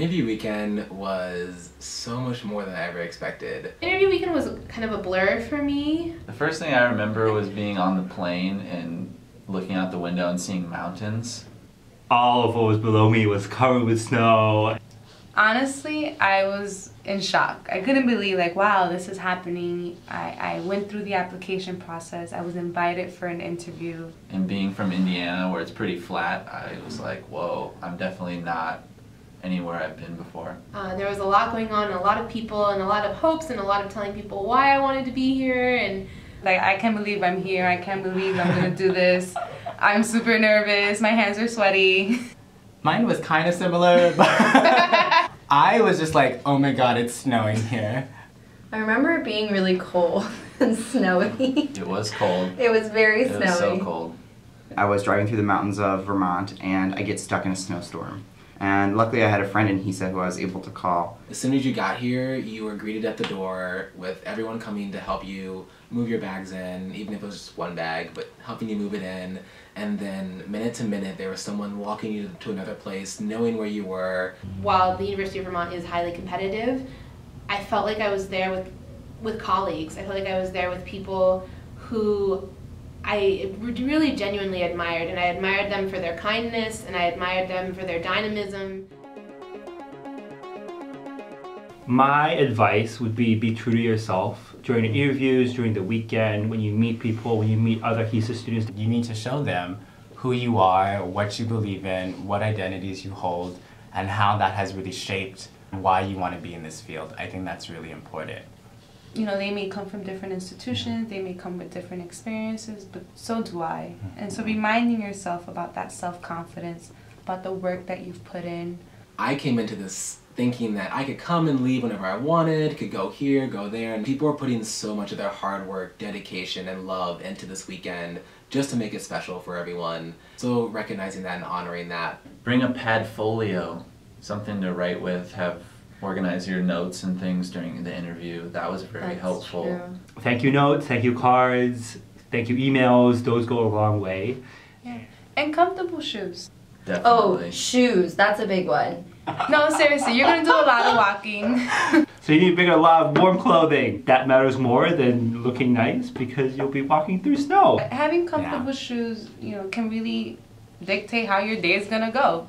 Interview weekend was so much more than I ever expected. Interview weekend was kind of a blur for me. The first thing I remember was being on the plane and looking out the window and seeing mountains. All of what was below me was covered with snow. Honestly, I was in shock. I couldn't believe, like, wow, this is happening. I went through the application process. I was invited for an interview. And being from Indiana, where it's pretty flat, I was like, whoa, I'm definitely not anywhere I've been before. There was a lot going on, a lot of people, and a lot of hopes, and a lot of telling people why I wanted to be here, and like, I can't believe I'm here. I can't believe I'm gonna do this. I'm super nervous. My hands are sweaty. Mine was kind of similar, but I was just like, oh my god, it's snowing here. I remember it being really cold and snowy. It was cold. It was very snowy. It was so cold. I was driving through the mountains of Vermont and I get stuck in a snowstorm. And luckily I had a friend in HESA who I was able to call. As soon as you got here, you were greeted at the door with everyone coming to help you move your bags in, even if it was just one bag, but helping you move it in. And then minute to minute, there was someone walking you to another place, knowing where you were. While the University of Vermont is highly competitive, I felt like I was there with colleagues. I felt like I was there with people who I really genuinely admired, and I admired them for their kindness, and I admired them for their dynamism. My advice would be true to yourself during interviews, during the weekend, when you meet people, when you meet other HESA students. You need to show them who you are, what you believe in, what identities you hold, and how that has really shaped why you want to be in this field. I think that's really important. You know, they may come from different institutions, they may come with different experiences, but so do I. And so reminding yourself about that self-confidence, about the work that you've put in. I came into this thinking that I could come and leave whenever I wanted, could go here, go there, and people are putting so much of their hard work, dedication, and love into this weekend just to make it special for everyone. So recognizing that and honoring that. Bring a padfolio, something to write with, organize your notes and things during the interview. That was very helpful. True. Thank you notes, thank you cards, thank you emails, those go a long way. Yeah. And comfortable shoes. Definitely. Oh, shoes, that's a big one. No, seriously, you're gonna do a lot of walking. So you need to bring a lot of warm clothing. That matters more than looking nice because you'll be walking through snow. Having comfortable shoes, you know, can really dictate how your day is gonna go.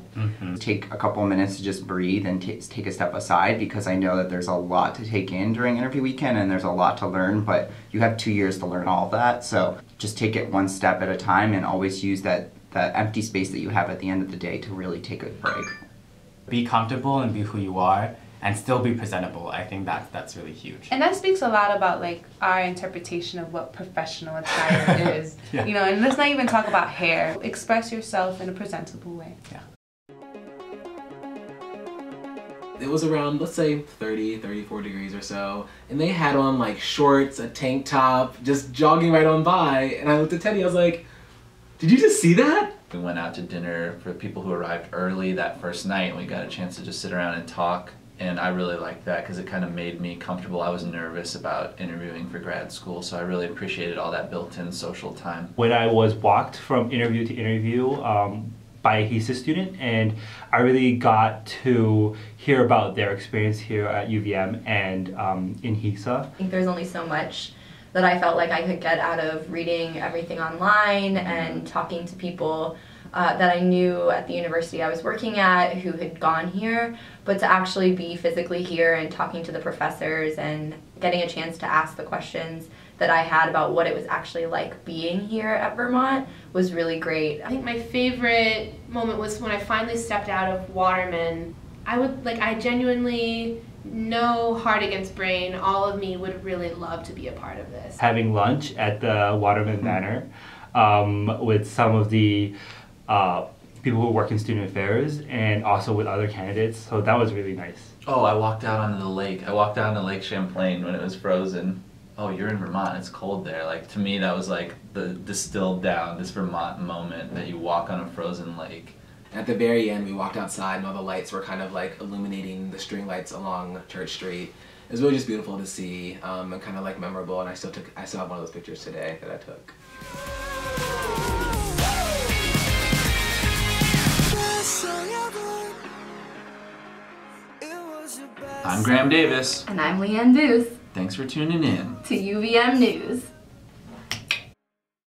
Take a couple of minutes to just breathe and take a step aside, because I know that there's a lot to take in during interview weekend and there's a lot to learn, but you have 2 years to learn all of that. So just take it one step at a time and always use that empty space that you have at the end of the day to really take a break. Be comfortable and be who you are, and still be presentable. I think that's really huge. And that speaks a lot about, like, our interpretation of what professional attire is. Yeah. You know, and let's not even talk about hair. Express yourself in a presentable way. Yeah. It was around, let's say, 30, 34 degrees or so, and they had on like shorts, a tank top, just jogging right on by, and I looked at Teddy, I was like, did you just see that? We went out to dinner for people who arrived early that first night, and we got a chance to just sit around and talk, and I really liked that because it kind of made me comfortable. I was nervous about interviewing for grad school, so I really appreciated all that built-in social time. When I was walked from interview to interview by a HESA student, and I really got to hear about their experience here at UVM and in HESA. I think there's only so much that I felt like I could get out of reading everything online and talking to people that I knew at the university I was working at who had gone here, but to actually be physically here and talking to the professors and getting a chance to ask the questions that I had about what it was actually like being here at Vermont was really great. I think my favorite moment was when I finally stepped out of Waterman. I genuinely, no heart against brain, all of me would really love to be a part of this. Having lunch at the Waterman Manor with some of the people who work in student affairs and also with other candidates, so that was really nice. Oh, I walked out onto the lake. I walked down to Lake Champlain when it was frozen. Oh, you're in Vermont, it's cold there. Like, to me, that was like the distilled down, this Vermont moment that you walk on a frozen lake. At the very end, we walked outside and all the lights were kind of like illuminating the string lights along Church Street. It was really just beautiful to see and kind of like memorable, and I still have one of those pictures today that I took. I'm Graham Davis. And I'm Leanne Booth Thanks for tuning in to UVM News.